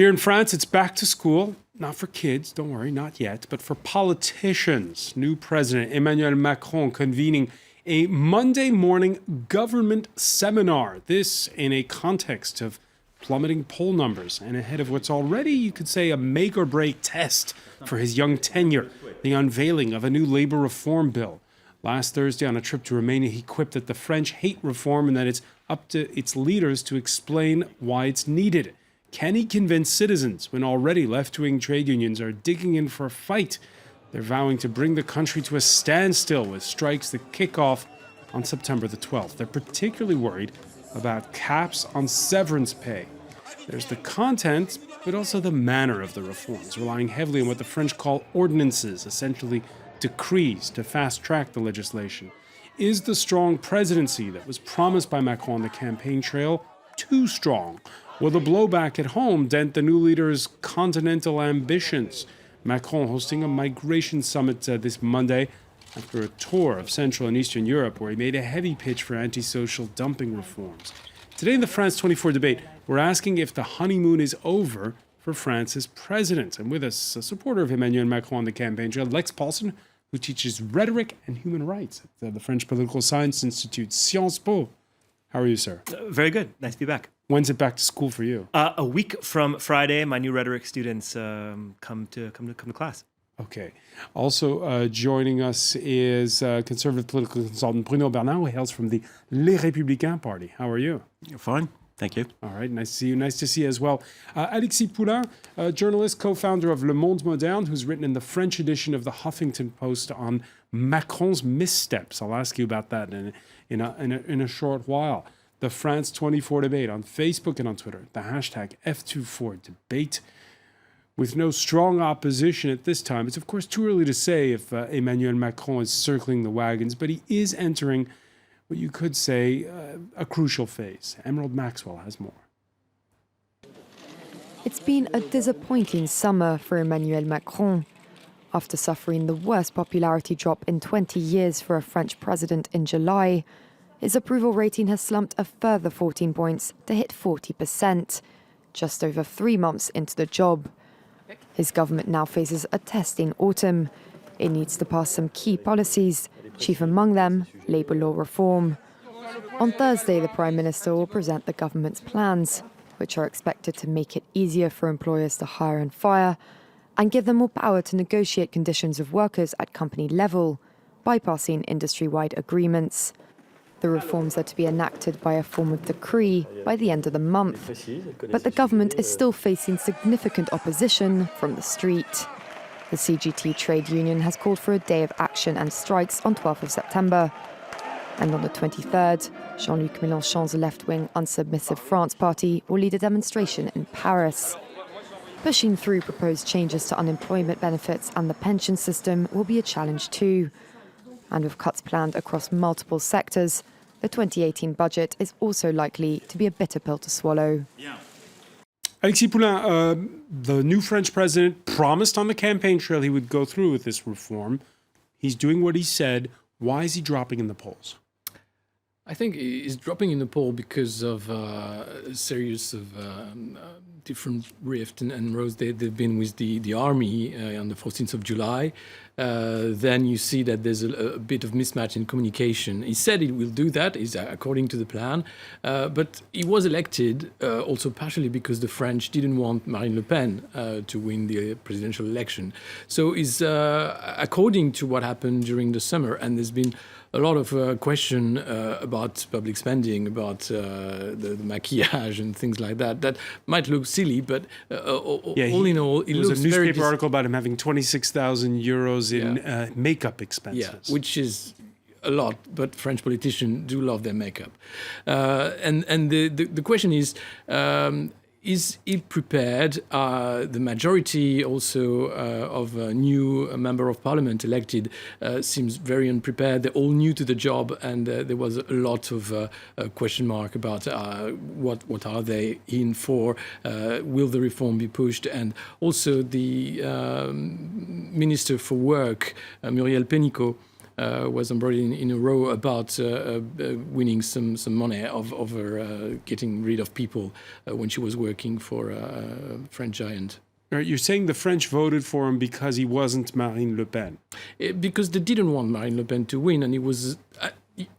Here in France, it's back to school. Not for kids, don't worry, not yet, but for politicians. New President Emmanuel Macron convening a Monday morning government seminar. This in a context of plummeting poll numbers and ahead of what's already, you could say, a make or break test for his young tenure, the unveiling of a new labor reform bill. Last Thursday, on a trip to Romania, he quipped that the French hate reform and that it's up to its leaders to explain why it's needed. Can he convince citizens when already left-wing trade unions are digging in for a fight? They're vowing to bring the country to a standstill with strikes that kick off on September the 12th. They're particularly worried about caps on severance pay. There's the content, but also the manner of the reforms, relying heavily on what the French call ordinances, essentially decrees to fast-track the legislation. Is the strong presidency that was promised by Macron on the campaign trail too strong? Will the blowback at home dent the new leader's continental ambitions? Macron hosting a migration summit this Monday after a tour of Central and Eastern Europe where he made a heavy pitch for anti-social dumping reforms. Today in the France 24 debate, we're asking if the honeymoon is over for France's president. And with us, a supporter of Emmanuel Macron on the campaign trail, Lex Paulson, who teaches rhetoric and human rights at the French Political Science Institute, Sciences Po. How are you, sir? Very good. Nice to be back. When's it back to school for you? A week from Friday, my new rhetoric students come to class. Okay. Also joining us is conservative political consultant Bruno Bernard, who hails from the Les Républicains party. How are you? Fine. Thank you. All right. Nice to see you. Nice to see you as well. Alexis Poulain, journalist, co-founder of Le Monde Moderne, who's written in the French edition of the Huffington Post on Macron's missteps. I'll ask you about that in a short while. The France 24 debate on Facebook and on Twitter, the hashtag F24debate. With no strong opposition at this time, it's of course too early to say if Emmanuel Macron is circling the wagons, but he is entering what you could say a crucial phase. Emerald Maxwell has more. It's been a disappointing summer for Emmanuel Macron. After suffering the worst popularity drop in 20 years for a French president in July, his approval rating has slumped a further 14 points to hit 40%, just over 3 months into the job. His government now faces a testing autumn. It needs to pass some key policies, chief among them, labour law reform. On Thursday, the Prime Minister will present the government's plans, which are expected to make it easier for employers to hire and fire, and give them more power to negotiate conditions of workers at company level, bypassing industry-wide agreements. The reforms are to be enacted by a form of decree by the end of the month. But the government is still facing significant opposition from the street. The CGT trade union has called for a day of action and strikes on 12th of September. And on the 23rd, Jean-Luc Mélenchon's left-wing Unsubmissive France party will lead a demonstration in Paris. Pushing through proposed changes to unemployment benefits and the pension system will be a challenge too. And with cuts planned across multiple sectors, the 2018 budget is also likely to be a bitter pill to swallow. Alexis Poulain, the new French president promised on the campaign trail he would go through with this reform. He's doing what he said. Why is he dropping in the polls? I think he's dropping in the poll because of a series of different rifts and rows they've been with the army on the 14th of July. Then you see that there's a bit of mismatch in communication. He said he will do that, is according to the plan, but he was elected also partially because the French didn't want Marine Le Pen to win the presidential election. So is according to what happened during the summer, and there's been a lot of question about public spending, about the maquillage and things like that. That might look silly, but all in all, it looks very... There was a newspaper article about him having 26,000 euros in makeup expenses. Yeah, which is a lot, but French politicians do love their makeup. And the question is it prepared? The majority also of a new member of parliament elected seems very unprepared. They're all new to the job, and there was a lot of question mark about what are they in for? Will the reform be pushed? And also the Minister for Work, Muriel Pénicaud, was embroidered in a row about winning some money over getting rid of people when she was working for a French giant. You're saying the French voted for him because he wasn't Marine Le Pen? Because they didn't want Marine Le Pen to win, and it was...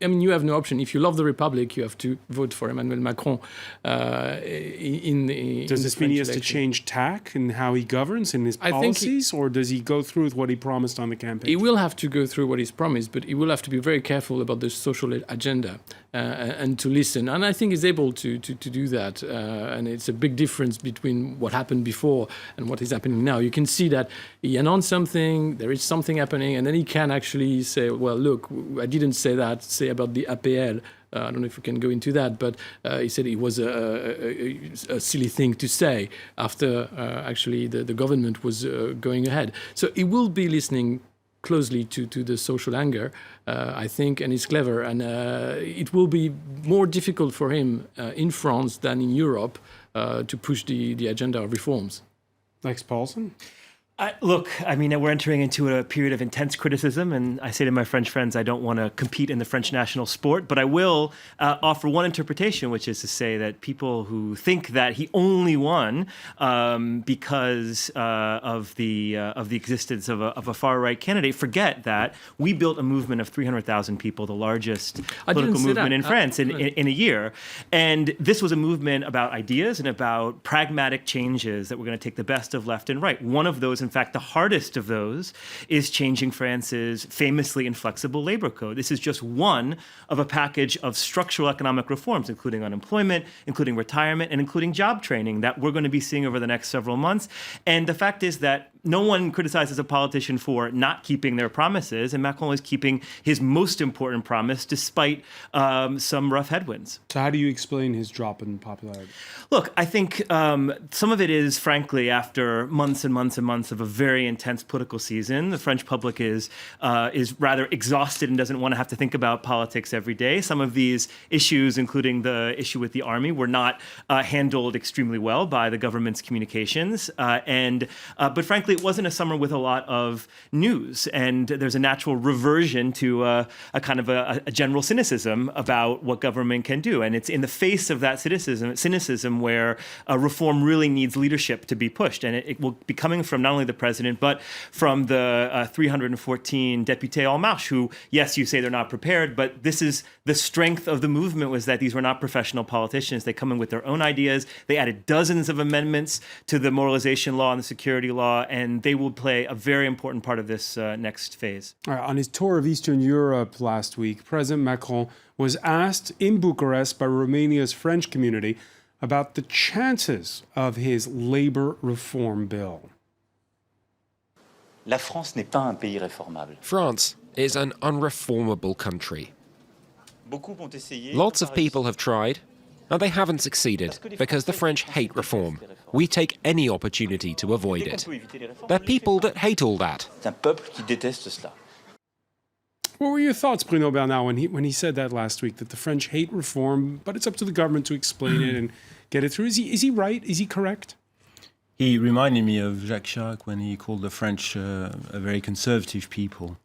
I mean, you have no option. If you love the Republic, you have to vote for Emmanuel Macron. Does this mean he has to change tack in how he governs in his policies, or does he go through with what he promised on the campaign? He will have to go through what he's promised, but he will have to be very careful about the social agenda and to listen. And I think he's able to do that. And it's a big difference between what happened before and what is happening now. You can see that he announced something, there is something happening, and then he can actually say, well, look, I didn't say that, say about the APL. I don't know if we can go into that, but he said it was a silly thing to say after actually the government was going ahead. So he will be listening closely to the social anger, I think, and he's clever. And it will be more difficult for him in France than in Europe to push the agenda of reforms. Lex Paulson? Look, I mean, we're entering into a period of intense criticism, and I say to my French friends, I don't want to compete in the French national sport, but I will offer one interpretation, which is to say that people who think that he only won because of the existence of a far-right candidate forget that we built a movement of 300,000 people, the largest political movement in France in a year. And this was a movement about ideas and about pragmatic changes that were going to take the best of left and right. One of those, in fact, the hardest of those is changing France's famously inflexible labor code. This is just one of a package of structural economic reforms, including unemployment, including retirement, and including job training that we're going to be seeing over the next several months. And the fact is that no one criticizes a politician for not keeping their promises, and Macron is keeping his most important promise despite some rough headwinds. So how do you explain his drop in popularity? Look, I think some of it is, frankly, after months and months and months of a very intense political season. The French public is rather exhausted and doesn't want to have to think about politics every day. Some of these issues, including the issue with the army, were not handled extremely well by the government's communications. But frankly, it wasn't a summer with a lot of news, and there's a natural reversion to a kind of a general cynicism about what government can do. And it's in the face of that cynicism where reform really needs leadership to be pushed. And it will be coming from not only the president, but from the 314 députés En Marche, who, yes, you say they're not prepared, but this is the strength of the movement, was that these were not professional politicians. They come in with their own ideas. They added dozens of amendments to the moralization law and the security law, and they will play a very important part of this next phase. All right, on his tour of Eastern Europe last week, President Macron was asked in Bucharest by Romania's French community about the chances of his labor reform bill. La France n'est pas un pays réformable. France is an unreformable country. Lots of people have tried, and they haven't succeeded because the French hate reform. We take any opportunity to avoid it. They're people that hate all that. C'est un peuple qui déteste cela. What were your thoughts, Bruno Bernard, when he said that last week, that the French hate reform, but it's up to the government to explain it and get it through? Is he right? Is he correct? He reminded me of Jacques Chirac when he called the French a very conservative people.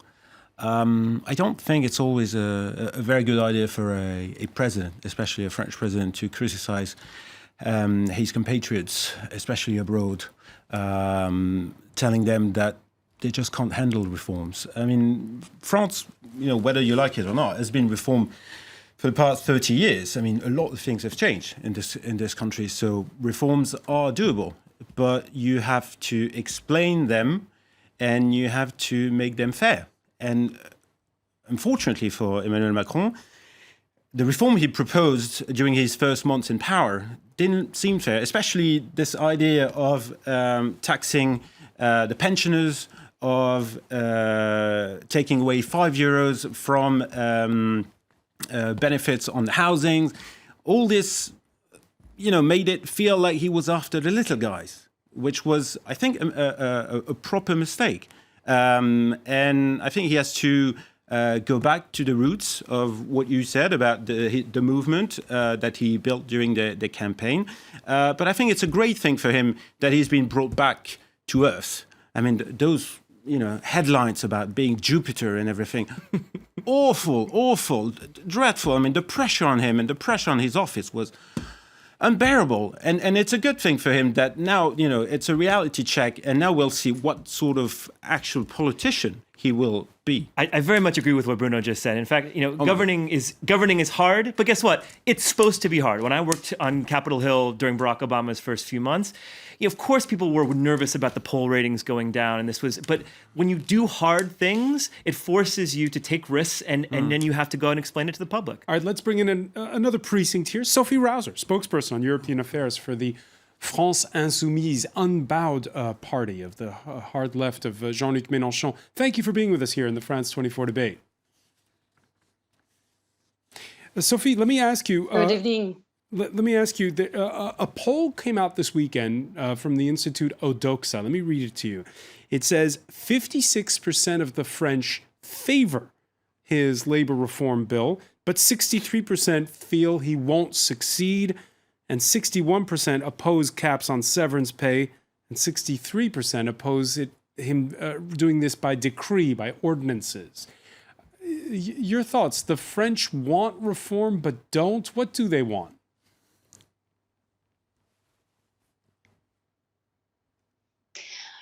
I don't think it's always a very good idea for a president, especially a French president, to criticize his compatriots, especially abroad, telling them that they just can't handle reforms. I mean, France, whether you like it or not, has been reformed for the past 30 years. I mean, a lot of things have changed in this country, so reforms are doable. But you have to explain them, and you have to make them fair. And unfortunately for Emmanuel Macron, the reform he proposed during his first months in power didn't seem fair, especially this idea of taxing the pensioners, of taking away €5 from benefits on housing. All this made it feel like he was after the little guys, which was, I think, a proper mistake. And I think he has to go back to the roots of what you said about the movement that he built during the campaign. But I think it's a great thing for him that he's been brought back to earth. I mean, those headlines about being Jupiter and everything. awful, dreadful. I mean, the pressure on him and the pressure on his office was unbearable. And it's a good thing for him that now, it's a reality check, and now we'll see what sort of actual politician he will be. I very much agree with what Bruno just said. In fact, governing is hard, but guess what? It's supposed to be hard. When I worked on Capitol Hill during Barack Obama's first few months, of course people were nervous about the poll ratings going down, but when you do hard things, it forces you to take risks, and then you have to go and explain it to the public. All right, let's bring in another precinct here. Sophie Rouser, spokesperson on European affairs for the France Insoumise, unbowed party of the hard left of Jean-Luc Mélenchon. Thank you for being with us here in the France 24 debate. Sophie, let me ask you. Good evening. Let me ask you, a poll came out this weekend from the Institute Odoxa. Let me read it to you. It says 56% of the French favor his labor reform bill, but 63% feel he won't succeed, and 61% oppose caps on severance pay, and 63% oppose him doing this by decree, by ordinances. Your thoughts? The French want reform but don't? What do they want?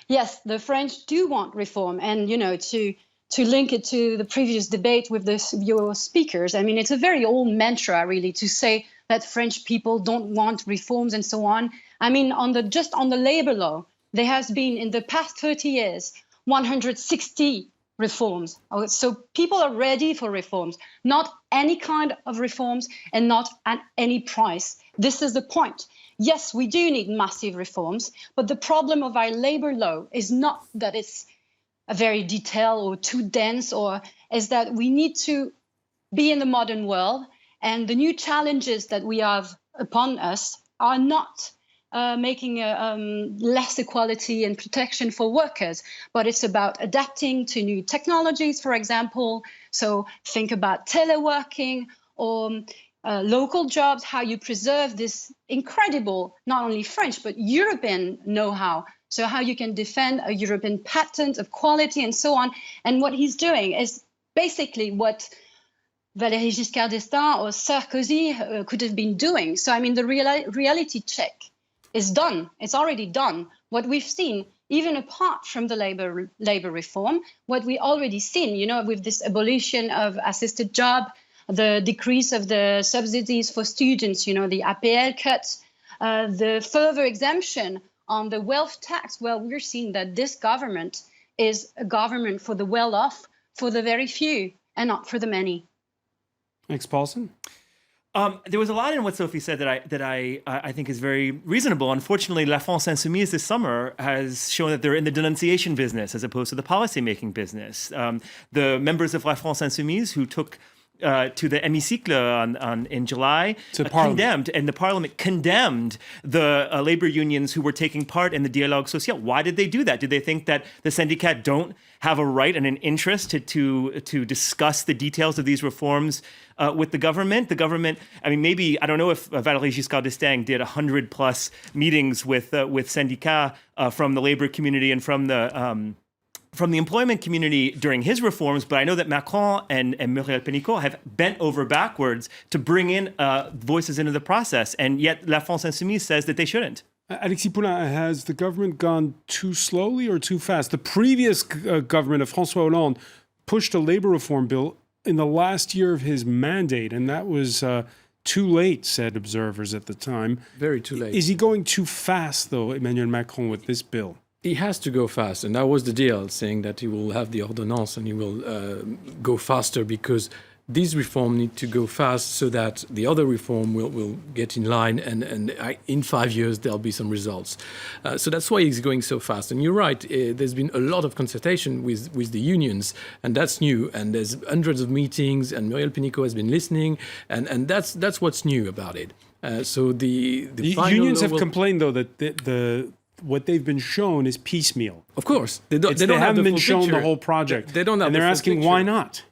Yes, the French do want reform, and to link it to the previous debate with your speakers, I mean, it's a very old mantra, really, to say that French people don't want reforms and so on. I mean, just on the labor law, there has been in the past 30 years 160 reforms. So people are ready for reforms, not any kind of reforms and not at any price. This is the point. Yes, we do need massive reforms, but the problem of our labor law is not that it's a very detailed or too dense, or is that we need to be in the modern world, and the new challenges that we have upon us are not making less equality and protection for workers, but it's about adapting to new technologies, for example. So think about teleworking or local jobs, how you preserve this incredible, not only French, but European know-how. So how you can defend a European patent of quality and so on. And what he's doing is basically what Valéry Giscard d'Estaing or Sarkozy could have been doing. So, I mean, the reality check is done. It's already done. What we've seen, even apart from the labor reform, what we already seen, with this abolition of assisted job, the decrease of the subsidies for students, the APL cuts, the further exemption on the wealth tax. Well, we're seeing that this government is a government for the well-off, for the very few, and not for the many. Thanks, Paulson. There was a lot in what Sophie said that I think is very reasonable. Unfortunately, La France Insoumise this summer has shown that they're in the denunciation business as opposed to the policy-making business. The members of La France Insoumise who took to the hémicycle in July, condemned, and the parliament condemned the labor unions who were taking part in the dialogue social. Why did they do that? Did they think that the syndicats don't have a right and an interest to discuss the details of these reforms with the government? The government, I mean, maybe, I don't know if Valéry Giscard d'Estaing did 100+ meetings with syndicats from the labor community and from the employment community during his reforms, but I know that Macron and Muriel Pénicaud have bent over backwards to bring in voices into the process, and yet La France Insoumise says that they shouldn't. Alexis Poulain, has the government gone too slowly or too fast? The previous government of François Hollande pushed a labor reform bill in the last year of his mandate, and that was too late, said observers at the time. Very too late. Is he going too fast, though, Emmanuel Macron, with this bill? He has to go fast, and that was the deal, saying that he will have the ordonnance and he will go faster, because these reforms need to go fast so that the other reform will get in line, and in 5 years there'll be some results. So that's why he's going so fast. And you're right, there's been a lot of consultation with the unions, and that's new. And there's hundreds of meetings, and Muriel Pénicaud has been listening, and that's what's new about it. So the unions have complained, though, that what they've been shown is piecemeal. Of course, they haven't been shown the whole project. They don't have. And they're asking why not.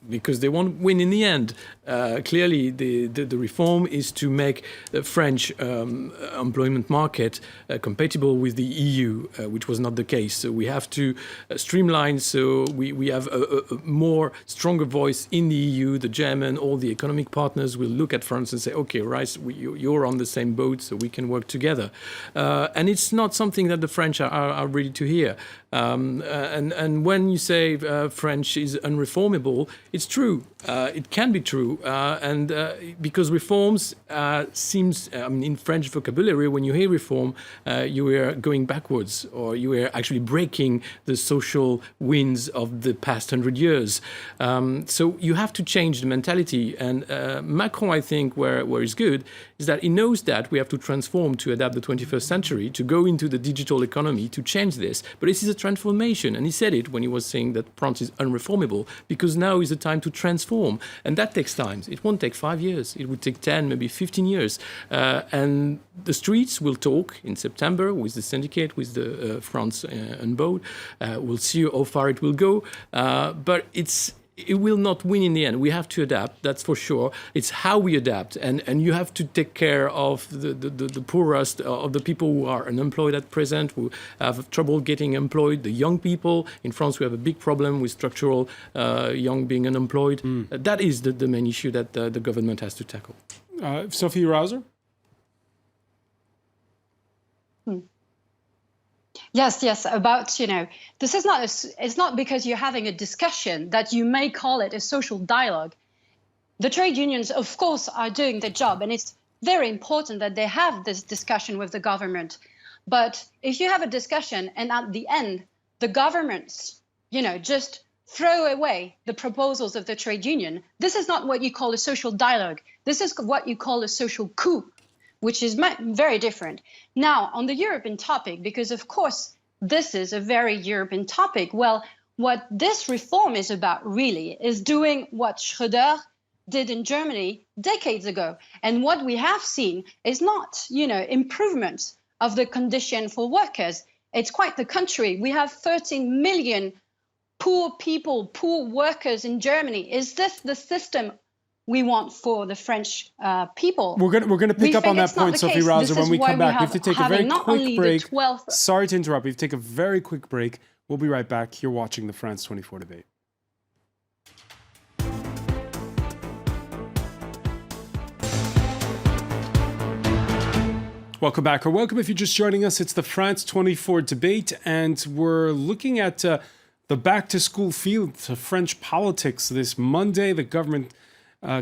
because they won't win in the end. Clearly, the reform is to make the French employment market compatible with the EU, which was not the case. So we have to streamline so we have a more stronger voice in the EU. The German, all the economic partners will look at France and say, okay, right, you're on the same boat, so we can work together. And it's not something that the French are ready to hear. And when you say French is unreformable, it's true. It can be true. And because reforms seems, in French vocabulary, when you hear reform, you are going backwards, or you are actually breaking the social winds of the past 100 years. So you have to change the mentality. And Macron, I think, where he's good, is that he knows that we have to transform to adapt the 21st century, to go into the digital economy, to change this. But this is a transformation. And he said it when he was saying that France is unreformable, because now is the time to transform. And that takes time. It won't take 5 years. It would take 10, maybe 15 years. And the streets will talk in September with the syndicate, with the France Unbound. We'll see how far it will go. But it will not win in the end. We have to adapt, that's for sure. It's how we adapt. And you have to take care of the poorest, of the people who are unemployed at present, who have trouble getting employed, the young people. In France, we have a big problem with structural young being unemployed. That is the main issue that the government has to tackle. Sophie Rauser? Yes, about, this is not, it's not because you're having a discussion that you may call it a social dialogue. The trade unions, of course, are doing their job, and it's very important that they have this discussion with the government. But if you have a discussion and at the end, the governments, just throw away the proposals of the trade union, this is not what you call a social dialogue. This is what you call a social coup, which is very different. Now, on the European topic, because of course, this is a very European topic, well, what this reform is about really is doing what Schröder did in Germany decades ago. And what we have seen is not, improvements of the condition for workers. It's quite the contrary. We have 13 million poor people, poor workers in Germany. Is this the system we want for the French people? We're going to pick up on that point, Sophie Rauser, when we come back. We have to take a very quick break. Sorry to interrupt. We have to take a very quick break. We'll be right back. You're watching the France 24 debate. Welcome back, or welcome if you're just joining us. It's the France 24 debate, and we're looking at the back-to-school field to French politics. This Monday, the government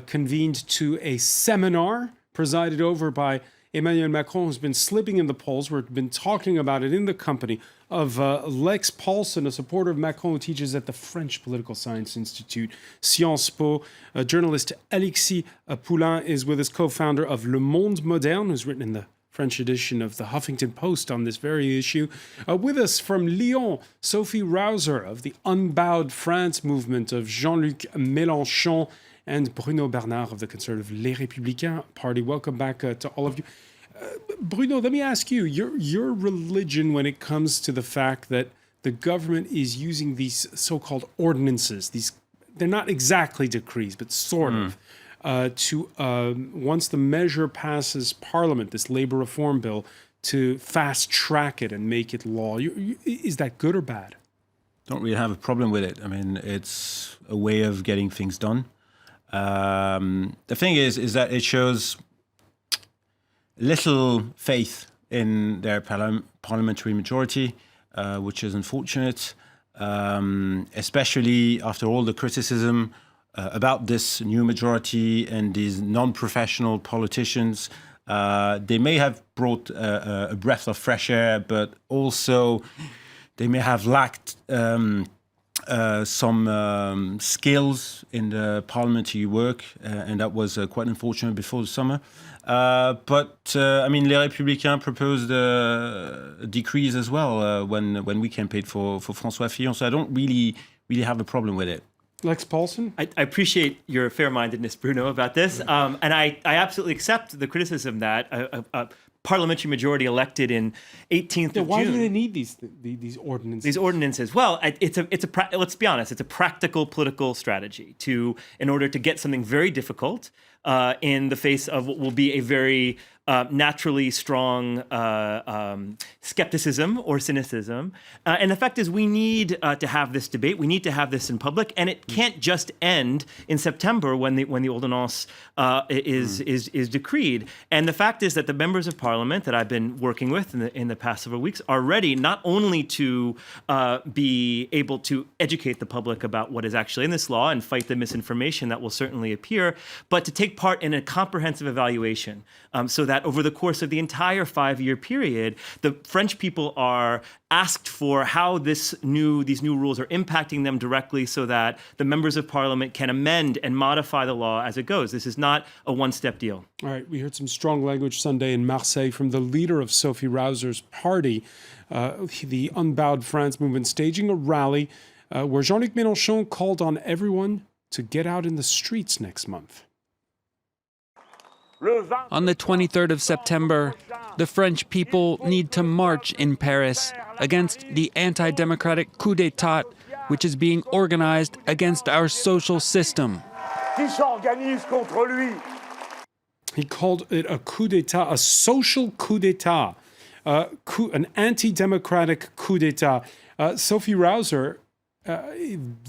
convened to a seminar presided over by Emmanuel Macron, who's been slipping in the polls. We've been talking about it in the company of Lex Paulson, a supporter of Macron who teaches at the French Political Science Institute, Sciences Po. Journalist Alexis Poulain is with us, co-founder of Le Monde Moderne, who's written in the French edition of the Huffington Post on this very issue. With us from Lyon, Sophie Rauser of the Unbowed France movement of Jean-Luc Mélenchon, and Bruno Bernard of the conservative Les Républicains party. Welcome back to all of you. Bruno, let me ask you, your religion when it comes to the fact that the government is using these so-called ordinances, they're not exactly decrees, but sort of, to, once the measure passes Parliament, this labor reform bill, to fast-track it and make it law. Is that good or bad? Don't really have a problem with it. I mean, it's a way of getting things done. The thing is that it shows little faith in their parliamentary majority, which is unfortunate, especially after all the criticism about this new majority and these non-professional politicians. They may have brought a breath of fresh air, but also they may have lacked some skills in the parliamentary work, and that was quite unfortunate before the summer. But I mean, Les Républicains proposed decrees as well when we campaigned for François Fillon, so I don't really have a problem with it. Lex Paulson? I appreciate your fair-mindedness, Bruno, about this. And I absolutely accept the criticism that parliamentary majority elected in 18th of Why June. do they need these ordinances? These ordinances. Well, let's be honest. It's a practical political strategy in order to get something very difficult in the face of what will be a very naturally strong skepticism or cynicism. And the fact is, we need to have this debate. We need to have this in public, and it can't just end in September when the ordonnance is decreed. And the fact is that the members of Parliament that I've been working with in the past several weeks are ready not only to be able to educate the public about what is actually in this law and fight the misinformation that will certainly appear, but to take part in a comprehensive evaluation so that over the course of the entire 5-year period, the French people are asked for how these new rules are impacting them directly so that the members of Parliament can amend and modify the law as it goes. This is not a one-step deal. All right, we heard some strong language Sunday in Marseille from the leader of Sophie Rauser's party, the Unbowed France movement, staging a rally where Jean-Luc Mélenchon called on everyone to get out in the streets next month. On the 23rd of September, the French people need to march in Paris against the anti-democratic coup d'etat, which is being organized against our social system. He called it a coup d'etat, a social coup d'etat, an anti-democratic coup d'etat. Sophie Rauser,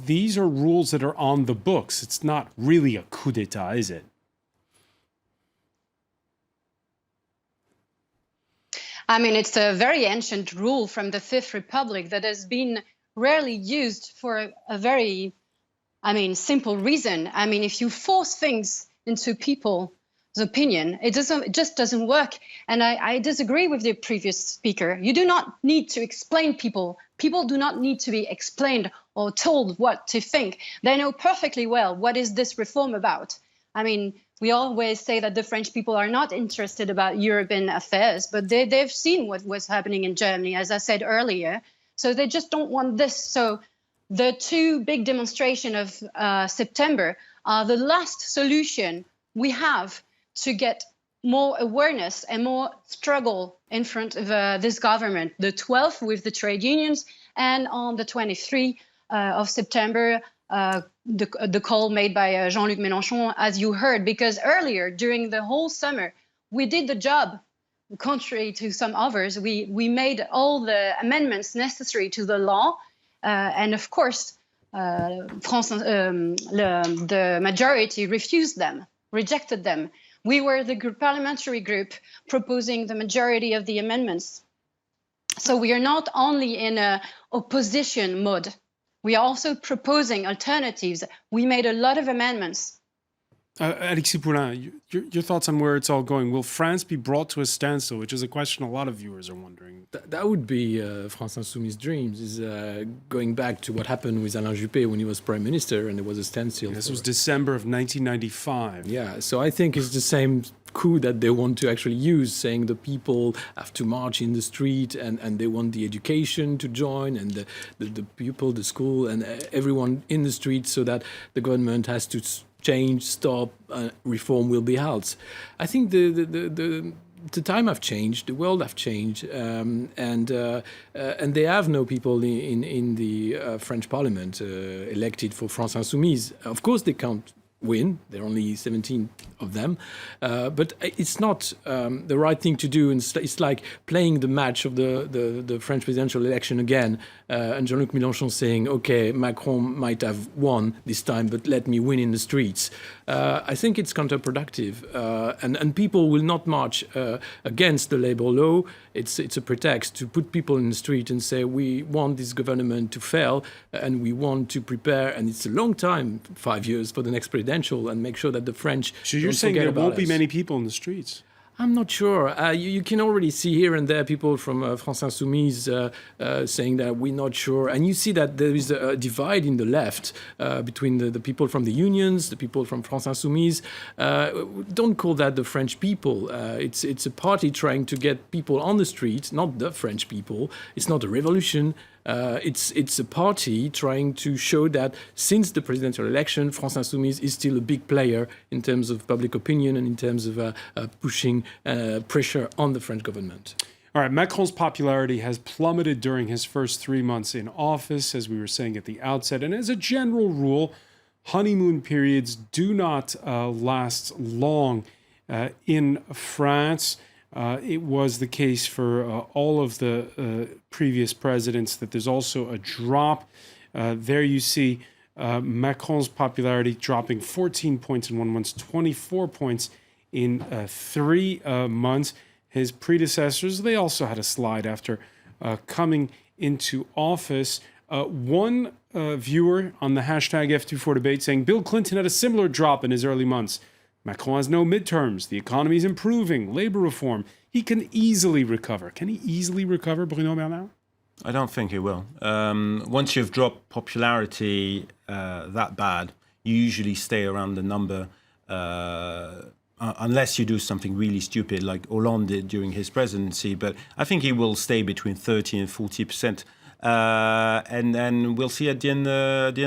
these are rules that are on the books. It's not really a coup d'etat, is it? I mean, it's a very ancient rule from the Fifth Republic that has been rarely used for a very, simple reason. I mean, if you force things into people's opinion, it just doesn't work. And I disagree with the previous speaker. You do not need to explain people. People do not need to be explained or told what to think. They know perfectly well what is this reform about. I mean, we always say that the French people are not interested about European affairs, but they've seen what was happening in Germany, as I said earlier. So they just don't want this. So the two big demonstrations of September are the last solution we have to get more awareness and more struggle in front of this government. The 12th with the trade unions, and on the 23rd of September, the call made by Jean-Luc Mélenchon, as you heard, because earlier during the whole summer, we did the job. Contrary to some others, we made all the amendments necessary to the law. And of course, the majority refused them, rejected them. We were the parliamentary group proposing the majority of the amendments. So we are not only in a opposition mode, we are also proposing alternatives. We made a lot of amendments. Alexis Poulain, your thoughts on where it's all going. Will France be brought to a standstill, which is a question a lot of viewers are wondering? That would be France Insoumis' dreams, is going back to what happened with Alain Juppé when he was Prime Minister and there was a standstill. This was December of 1995. Yeah, so I think it's the same coup that they want to actually use, saying the people have to march in the street and they want the education to join and the people, the school and everyone in the street so that the government has to change, stop, reform will be held. I think the time have changed, the world have changed, and they have no people in the French Parliament elected for France Insoumise. Of course, they can't win. There are only 17 of them, but it's not the right thing to do. And it's like playing the match of the French presidential election again, and Jean-Luc Mélenchon saying, "Okay, Macron might have won this time, but let me win in the streets." I think it's counterproductive, and people will not march against the labor law. It's a pretext to put people in the street and say we want this government to fail, and we want to prepare. And it's a long time, 5 years for the next presidential, and make sure that the French. So you're saying there won't be many people in the streets? I'm not sure. You can already see here and there people from France Insoumise saying that we're not sure. And you see that there is a divide in the left between the people from the unions, the people from France Insoumise. Don't call that the French people. It's a party trying to get people on the street, not the French people. It's not a revolution. It's a party trying to show that since the presidential election, France Insoumise is still a big player in terms of public opinion and in terms of pushing pressure on the French government. All right, Macron's popularity has plummeted during his first 3 months in office, as we were saying at the outset. And as a general rule, honeymoon periods do not last long in France. It was the case for all of the previous presidents that there's also a drop. There you see Macron's popularity dropping 14 points in 1 month, 24 points in 3 months. His predecessors, they also had a slide after coming into office. One viewer on the hashtag F24debate saying Bill Clinton had a similar drop in his early months. Macron has no midterms. The economy is improving. Labor reform. He can easily recover. Can he easily recover, Bruno Bernard? I don't think he will. Once you've dropped popularity that bad, you usually stay around the number unless you do something really stupid like Hollande did during his presidency. But I think he will stay between 30 and 40%. And then we'll see at the end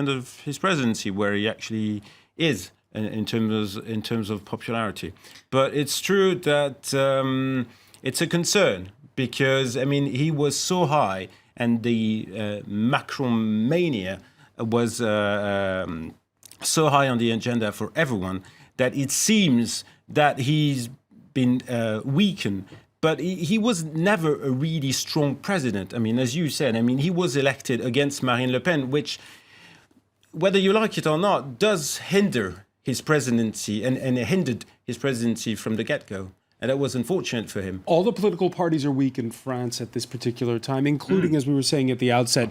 of his presidency where he actually is in terms of popularity. But it's true that it's a concern because, I mean, he was so high and the Macron mania was so high on the agenda for everyone that it seems that he's been weakened. But he was never a really strong president. I mean, as you said, I mean, he was elected against Marine Le Pen, which, whether you like it or not, does hinder his presidency and it hindered his presidency from the get-go. And that was unfortunate for him. All the political parties are weak in France at this particular time, including, as we were saying at the outset,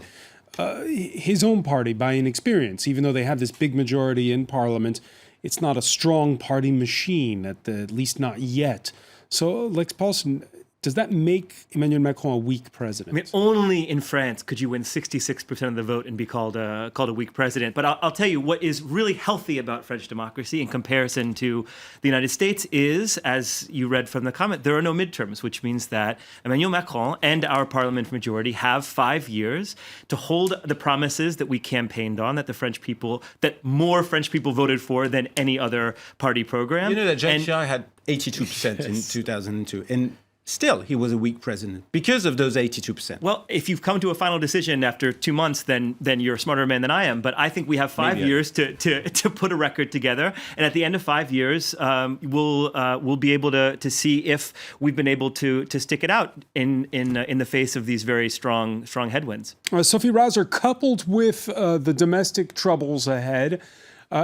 his own party by inexperience. Even though they have this big majority in parliament, it's not a strong party machine, at least not yet. So, Lex Paulsen, does that make Emmanuel Macron a weak president? I mean, only in France could you win 66% of the vote and be called a weak president. But I'll tell you what is really healthy about French democracy in comparison to the United States is, as you read from the comment, there are no midterms, which means that Emmanuel Macron and our parliament majority have 5 years to hold the promises that we campaigned on, that more French people voted for than any other party program. You know that Jacques Chirac had 82% in 2002. And still, he was a weak president because of those 82%. Well, if you've come to a final decision after 2 months, then you're a smarter man than I am. But I think we have 5 years to put a record together. And at the end of 5 years, we'll be able to see if we've been able to stick it out in the face of these very strong headwinds. Sophie Rauser, coupled with the domestic troubles ahead,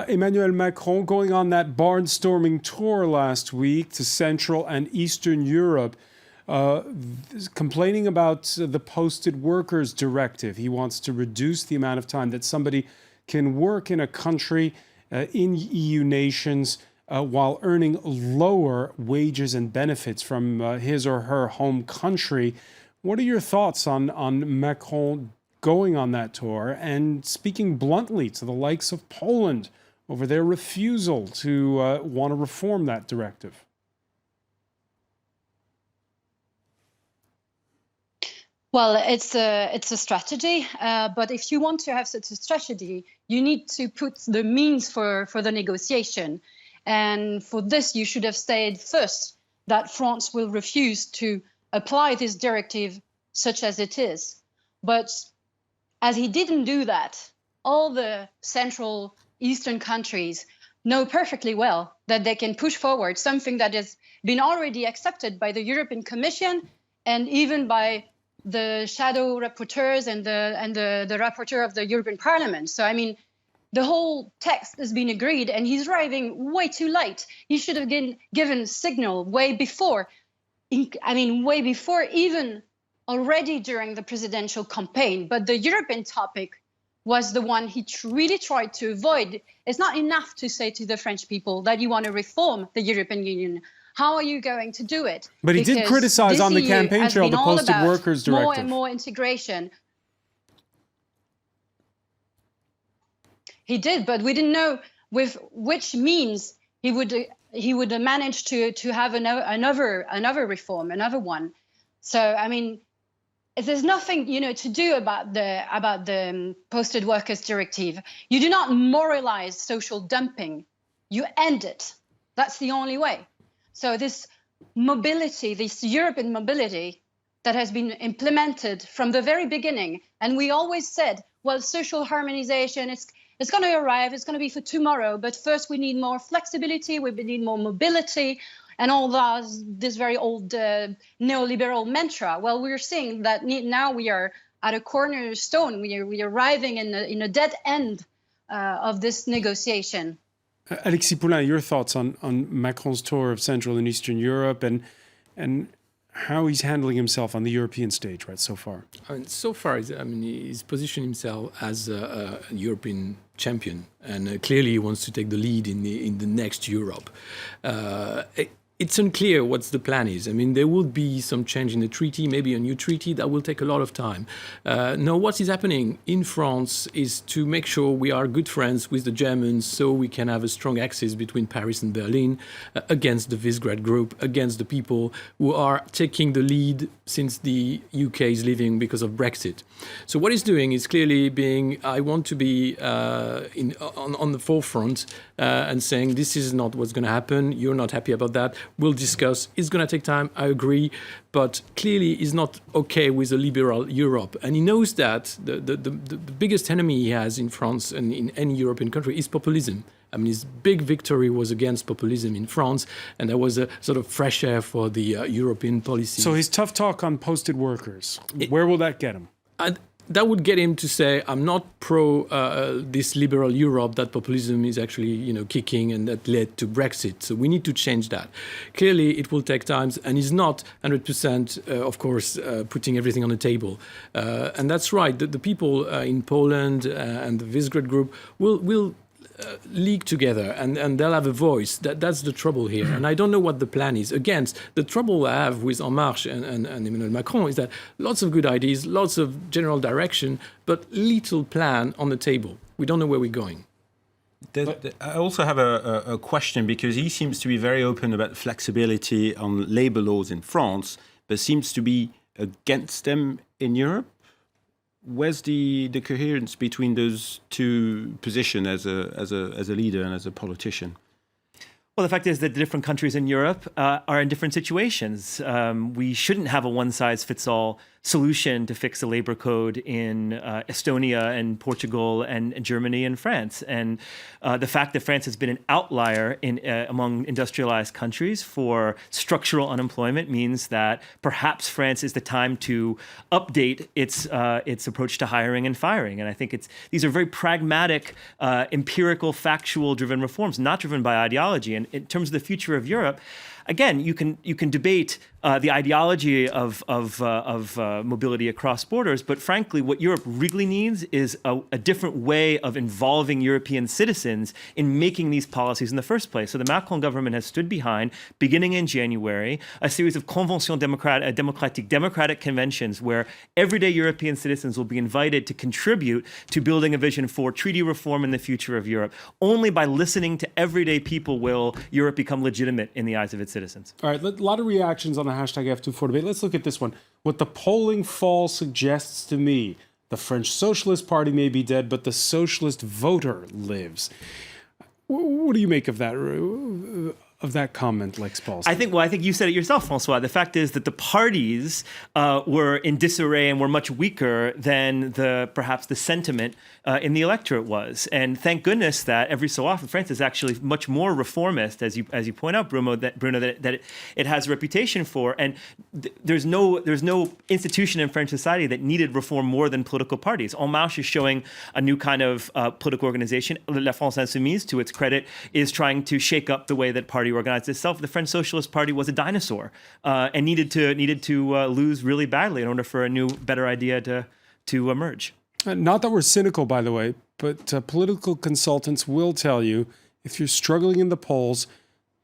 Emmanuel Macron going on that barnstorming tour last week to Central and Eastern Europe, complaining about the posted workers directive. He wants to reduce the amount of time that somebody can work in a country in EU nations while earning lower wages and benefits from his or her home country. What are your thoughts on Macron going on that tour and speaking bluntly to the likes of Poland over their refusal to want to reform that directive? Well, it's a strategy, but if you want to have such a strategy, you need to put the means for the negotiation. And for this, you should have said first that France will refuse to apply this directive such as it is. But as he didn't do that, all the Central Eastern countries know perfectly well that they can push forward something that has been already accepted by the European Commission and even by the shadow rapporteurs and the rapporteur of the European Parliament. So, I mean, the whole text has been agreed and he's arriving way too late. He should have given signal way before. Way before, even already during the presidential campaign. But the European topic was the one he really tried to avoid. It's not enough to say to the French people that you want to reform the European Union. How are you going to do it? But he did criticize on the campaign trail the posted workers directive. More and more integration. He did, but we didn't know with which means he would manage to have another reform, another one. So, I mean, there's nothing, to do about the posted workers directive. You do not moralize social dumping. You end it. That's the only way. So this mobility, this European mobility that has been implemented from the very beginning, and we always said, well, social harmonization, it's going to arrive, it's going to be for tomorrow, but first we need more flexibility, we need more mobility, and all this very old neoliberal mantra. Well, we're seeing that now we are at a cornerstone. We are arriving in a dead end of this negotiation. Alexis Poulain, your thoughts on Macron's tour of Central and Eastern Europe and how he's handling himself on the European stage right so far? So far, he's positioned himself as a European champion, and clearly he wants to take the lead in the next Europe. It's unclear what the plan is. There will be some change in the treaty, maybe a new treaty. That will take a lot of time. Now, what is happening in France is to make sure we are good friends with the Germans so we can have a strong axis between Paris and Berlin against the Visegrad group, against the people who are taking the lead since the UK is leaving because of Brexit. So what he's doing is clearly I want to be on the forefront and saying this is not what's going to happen. You're not happy about that. We'll discuss. It's going to take time, I agree, but clearly he's not okay with a liberal Europe. And he knows that the biggest enemy he has in France and in any European country is populism. His big victory was against populism in France, and there was a sort of fresh air for the European policy. So his tough talk on posted workers, where will that get him? That would get him to say, I'm not pro this liberal Europe that populism is actually, kicking and that led to Brexit. So we need to change that. Clearly, it will take time, and he's not 100%, of course, putting everything on the table. And that's right. The people in Poland and the Visegrad group will league together and they'll have a voice. That's the trouble here. And I don't know what the plan is. Again, the trouble I have with En Marche and Emmanuel Macron is that lots of good ideas, lots of general direction, but little plan on the table. We don't know where we're going. I also have a question, because he seems to be very open about flexibility on labor laws in France, but seems to be against them in Europe. Where's the coherence between those two positions as a leader and as a politician? Well, the fact is that the different countries in Europe are in different situations. We shouldn't have a one-size-fits-all solution to fix the labor code in Estonia and Portugal and Germany and France. And the fact that France has been an outlier among industrialized countries for structural unemployment means that perhaps France is the time to update its approach to hiring and firing. And I think these are very pragmatic, empirical, factual-driven reforms, not driven by ideology. And in terms of the future of Europe, again, you can debate the ideology of mobility across borders, but frankly, what Europe really needs is a different way of involving European citizens in making these policies in the first place. So the Macron government has stood behind, beginning in January, a series of conventions démocratiques, democratic conventions, where everyday European citizens will be invited to contribute to building a vision for treaty reform in the future of Europe. Only by listening to everyday people will Europe become legitimate in the eyes of its citizens. All right, a lot of reactions on the hashtag F24 debate. Let's look at this one. What the polling fall suggests to me, the French Socialist Party may be dead, but the socialist voter lives. What do you make of that comment, Lex Paulson? I think you said it yourself, Francois. The fact is that the parties were in disarray and were much weaker than perhaps the sentiment in the electorate was. And thank goodness that every so often France is actually much more reformist, as you point out, Bruno, that it has a reputation for. And there's no institution in French society that needed reform more than political parties. En Marche is showing a new kind of political organization. La France Insoumise, to its credit, is trying to shake up the way that party organized itself. The French Socialist Party was a dinosaur and needed to lose really badly in order for a new, better idea to emerge. Not that we're cynical, by the way, but political consultants will tell you, if you're struggling in the polls,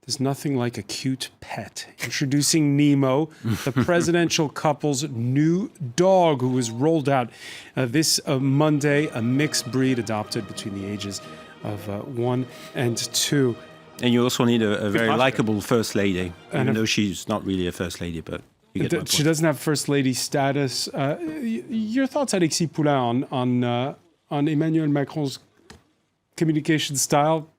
there's nothing like a cute pet. Introducing Nemo, the presidential couple's new dog, who was rolled out this Monday, a mixed breed adopted between the ages of 1 and 2. And you also need a very likable first lady, even though she's not really a first lady, but You get my point. She doesn't have first lady status. Your thoughts, Alexis Poulain, on Emmanuel Macron's communication style?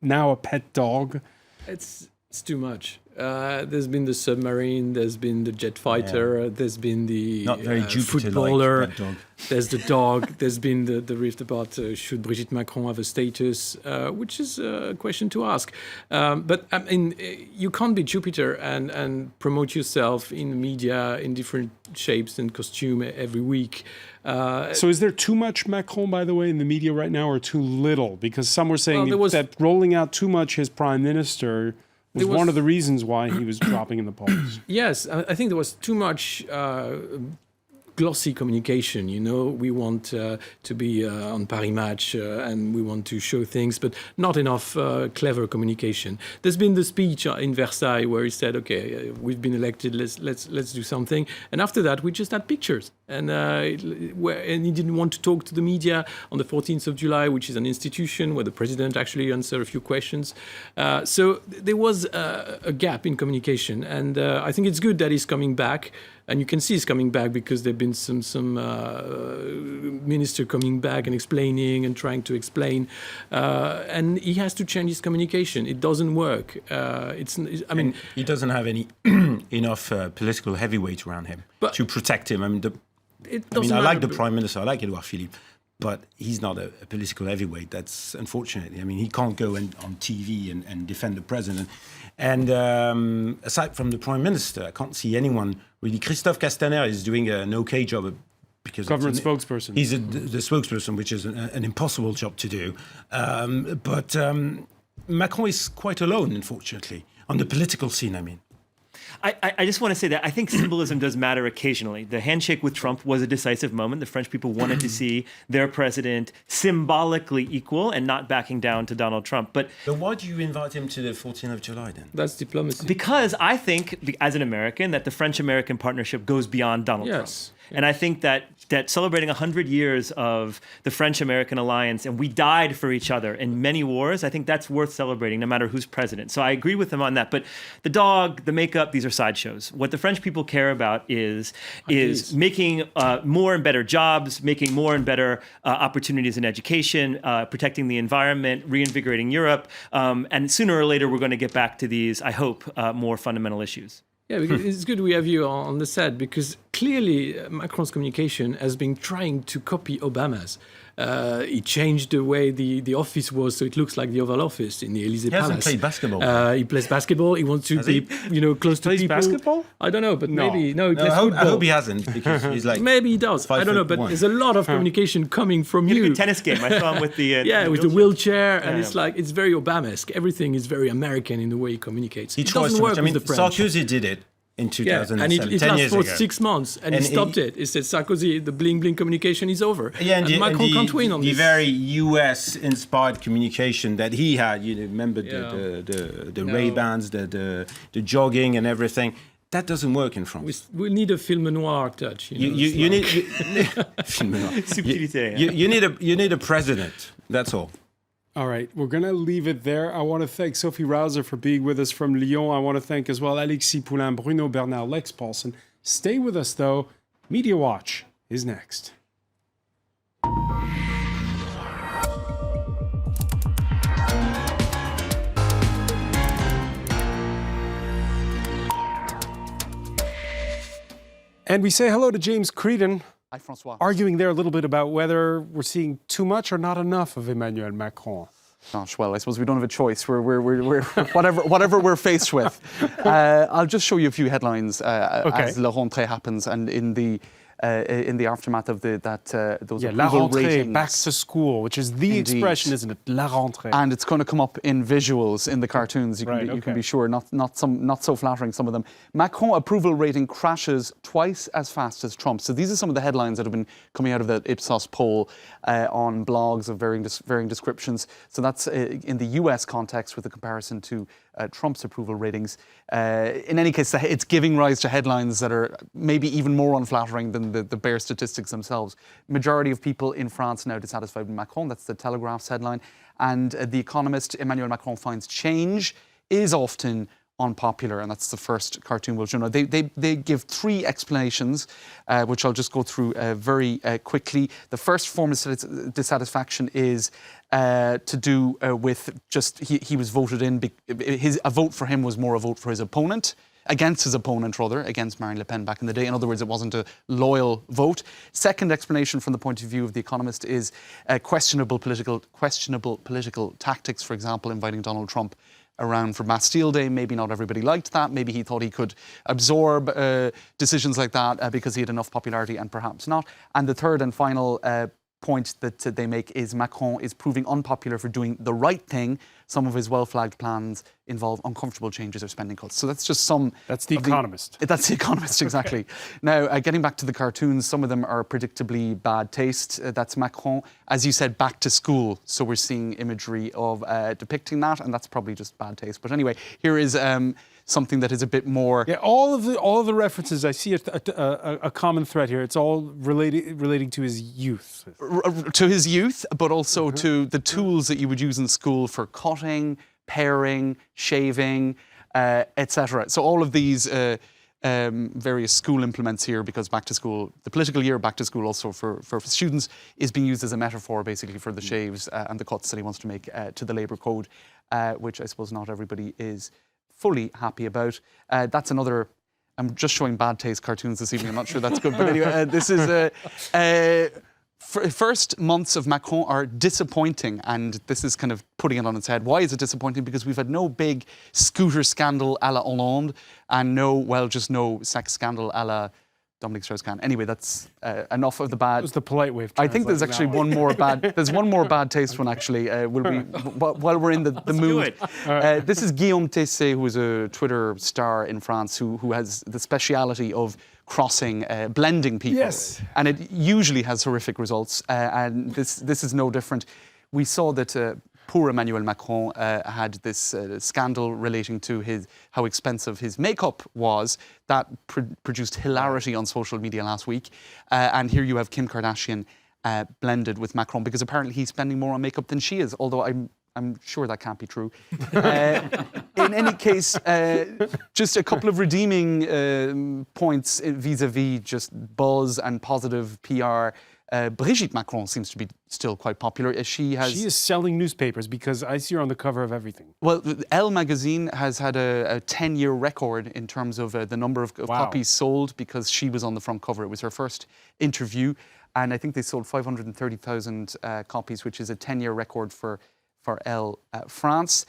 Now a pet dog. It's too much. There's been the submarine, there's been the jet fighter, there's been the Not very Jupiter-like, footballer, that dog. there's the dog, there's been the rift about should Brigitte Macron have a status, which is a question to ask. But I mean, you can't be Jupiter and promote yourself in the media in different shapes and costume every week. So is there too much Macron, by the way, in the media right now, or too little? Because some were saying that rolling out too much his prime minister was one of the reasons why he was dropping in the polls. Yes, I think there was too much glossy communication. You know, we want to be on Paris Match and we want to show things, but not enough clever communication. There's been the speech in Versailles where he said, "Okay, we've been elected. Let's do something." And after that, we just had pictures. And he didn't want to talk to the media on the 14th of July, which is an institution where the president actually answered a few questions. So there was a gap in communication. And I think it's good that he's coming back. And you can see he's coming back because there have been some minister coming back and explaining and trying to explain. And he has to change his communication. It doesn't work. I mean, he doesn't have any enough political heavyweight around him to protect him. I mean, I like the Prime Minister, I like Edouard Philippe, but he's not a political heavyweight. That's unfortunately. I mean, he can't go on TV and defend the president. And aside from the Prime Minister, I can't see anyone really. Christophe Castaner is doing an okay job because government spokesperson. He's the spokesperson, which is an impossible job to do. But Macron is quite alone, unfortunately, on the political scene, I mean. I just want to say that I think symbolism does matter occasionally. The handshake with Trump was a decisive moment. The French people wanted to see their president symbolically equal and not backing down to Donald Trump. But why do you invite him to the 14th of July then? That's diplomacy. Because I think, as an American, that the French-American partnership goes beyond Donald Trump. And I think that celebrating 100 years of the French-American alliance, and we died for each other in many wars, I think that's worth celebrating no matter who's president. So I agree with him on that. But the dog, the makeup, these are sideshows. What the French people care about is making more and better jobs, making more and better opportunities in education, protecting the environment, reinvigorating Europe. And sooner or later, we're going to get back to these, I hope, more fundamental issues. Yeah, because it's good we have you on the set because clearly Macron's communication has been trying to copy Obama's. He changed the way the office was, so it looks like the Oval Office in the Élysée Palace. He hasn't played basketball. He plays basketball. He wants to be, close to people. Basketball? I don't know, but maybe he plays I football. hope he hasn't because he's like maybe he does. I don't know, but there's a lot of communication coming from He had you. a good tennis game. I saw him with the with the wheelchair, and it's very Obama-esque. Everything is very American in the way he communicates. He it tries doesn't to work much. I with mean, the French. Sarkozy did it in 2007, and it 10 lasts years for ago. 6 months, and he stopped it. He said, Sarkozy, the bling-bling communication is over. Yeah, and Macron can't win on the this. very US-inspired communication that he had, remember the Ray-Bans, the jogging and everything. That doesn't work in France. We need a film noir touch. You need you need a president. That's all. All right, we're going to leave it there. I want to thank Sophie Rauser for being with us from Lyon. I want to thank as well Alexis Poulain, Bruno Bernard, Lex Paulson. Stay with us, though. Media Watch is next. And we say hello to James Creedon, Hi, Francois. arguing there a little bit about whether we're seeing too much or not enough of Emmanuel Macron. Gosh, well, I suppose we don't have a choice. We're whatever we're faced with. I'll just show you a few headlines as La Rentrée happens, and in the aftermath of those La approval rentrée, ratings. back to school, which is the Indeed. expression, isn't it? La rentrée. And it's going to come up in visuals in the cartoons. You can be sure. Not so flattering, some of them. Macron approval rating crashes twice as fast as Trump. So these are some of the headlines that have been coming out of the Ipsos poll on blogs of varying descriptions. So that's in the US context with a comparison to Trump's approval ratings. In any case, it's giving rise to headlines that are maybe even more unflattering than the bare statistics themselves. Majority of people in France now dissatisfied with Macron. That's the Telegraph's headline. And The Economist, Emmanuel Macron finds change is often unpopular, and that's the first cartoon we'll show now. They give 3 explanations, which I'll just go through very quickly. The first form of dissatisfaction is to do with just he was voted in. A vote for him was more a vote for his opponent. Against his opponent, rather, against Marine Le Pen back in the day. In other words, it wasn't a loyal vote. Second explanation from the point of view of The Economist is questionable political tactics, for example, inviting Donald Trump around for Bastille Day. Maybe not everybody liked that. Maybe he thought he could absorb decisions like that because he had enough popularity, and perhaps not. And the third and final point that they make is Macron is proving unpopular for doing the right thing. Some of his well-flagged plans involve uncomfortable changes or spending cuts. So that's just some... That's The Economist. That's The Economist, exactly. Now, getting back to the cartoons, some of them are predictably bad taste. That's Macron. As you said, back to school. So we're seeing imagery of depicting that, and that's probably just bad taste. But anyway, here is something that is a bit more... Yeah, all of the references, I see a common thread here. It's all relating to his youth. To his youth, but also to the tools that you would use in school for cutting, paring, shaving, etc. So all of these various school implements here, because back to school, the political year, back to school also for students, is being used as a metaphor basically for the shaves and the cuts that he wants to make to the Labour Code, which I suppose not everybody is fully happy about. That's another... I'm just showing bad taste cartoons this evening. I'm not sure that's good, but anyway, this is... First months of Macron are disappointing, and this is kind of putting it on its head. Why is it disappointing? Because we've had no big scooter scandal a la Hollande, and just no sex scandal a la Dominique Strauss-Kahn. Anyway, that's enough of the bad. That was the polite way of I think there's actually one more bad. There's one more bad taste one actually. While we're in the mood. This is Guillaume Tessé, who is a Twitter star in France, who has the speciality of crossing, blending people. Yes. And it usually has horrific results. And this is no different. We saw that poor Emmanuel Macron had this scandal relating to how expensive his makeup was. That produced hilarity on social media last week. And here you have Kim Kardashian blended with Macron, because apparently he's spending more on makeup than she is, although I'm sure that can't be true. In any case, just a couple of redeeming points vis-a-vis just buzz and positive PR. Brigitte Macron seems to be still quite popular. She is selling newspapers, because I see her on the cover of everything. Well, Elle magazine has had a 10-year record in terms of the number of copies sold, because she was on the front cover. It was her first interview, and I think they sold 530,000 copies, which is a 10-year record for Elle France.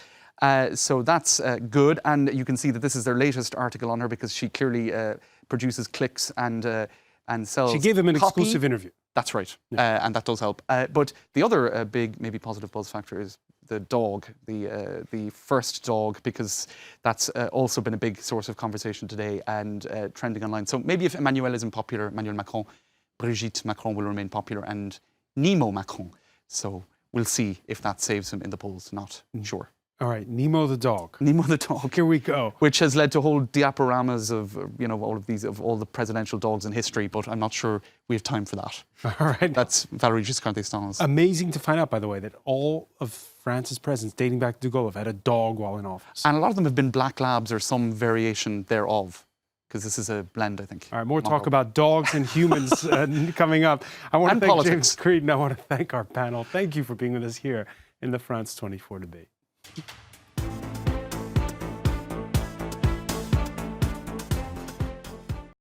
So that's good, and you can see that this is their latest article on her, because she clearly produces clicks and sells. She gave him an copy. exclusive interview. That's right, and that does help. But the other big, maybe positive buzz factor is the dog, the first dog, because that's also been a big source of conversation today and trending online. So maybe if Emmanuel isn't popular, Emmanuel Macron, Brigitte Macron will remain popular, and Nemo Macron. So we'll see if that saves him in the polls. Not sure. All right, Nemo the dog. Nemo the dog. Here we go. Which has led to whole diaporamas of all the presidential dogs in history, but I'm not sure we have time for that. All right. That's Valéry Giscard d'Estaing's. Amazing to find out, by the way, that all of France's presidents, dating back to de Gaulle, have had a dog while in office. And a lot of them have been black labs or some variation thereof, because this is a blend, I think. All right, more talk about dogs and humans coming up. I want to thank politics. James Creed, and I want to thank our panel. Thank you for being with us here in the France 24 debate.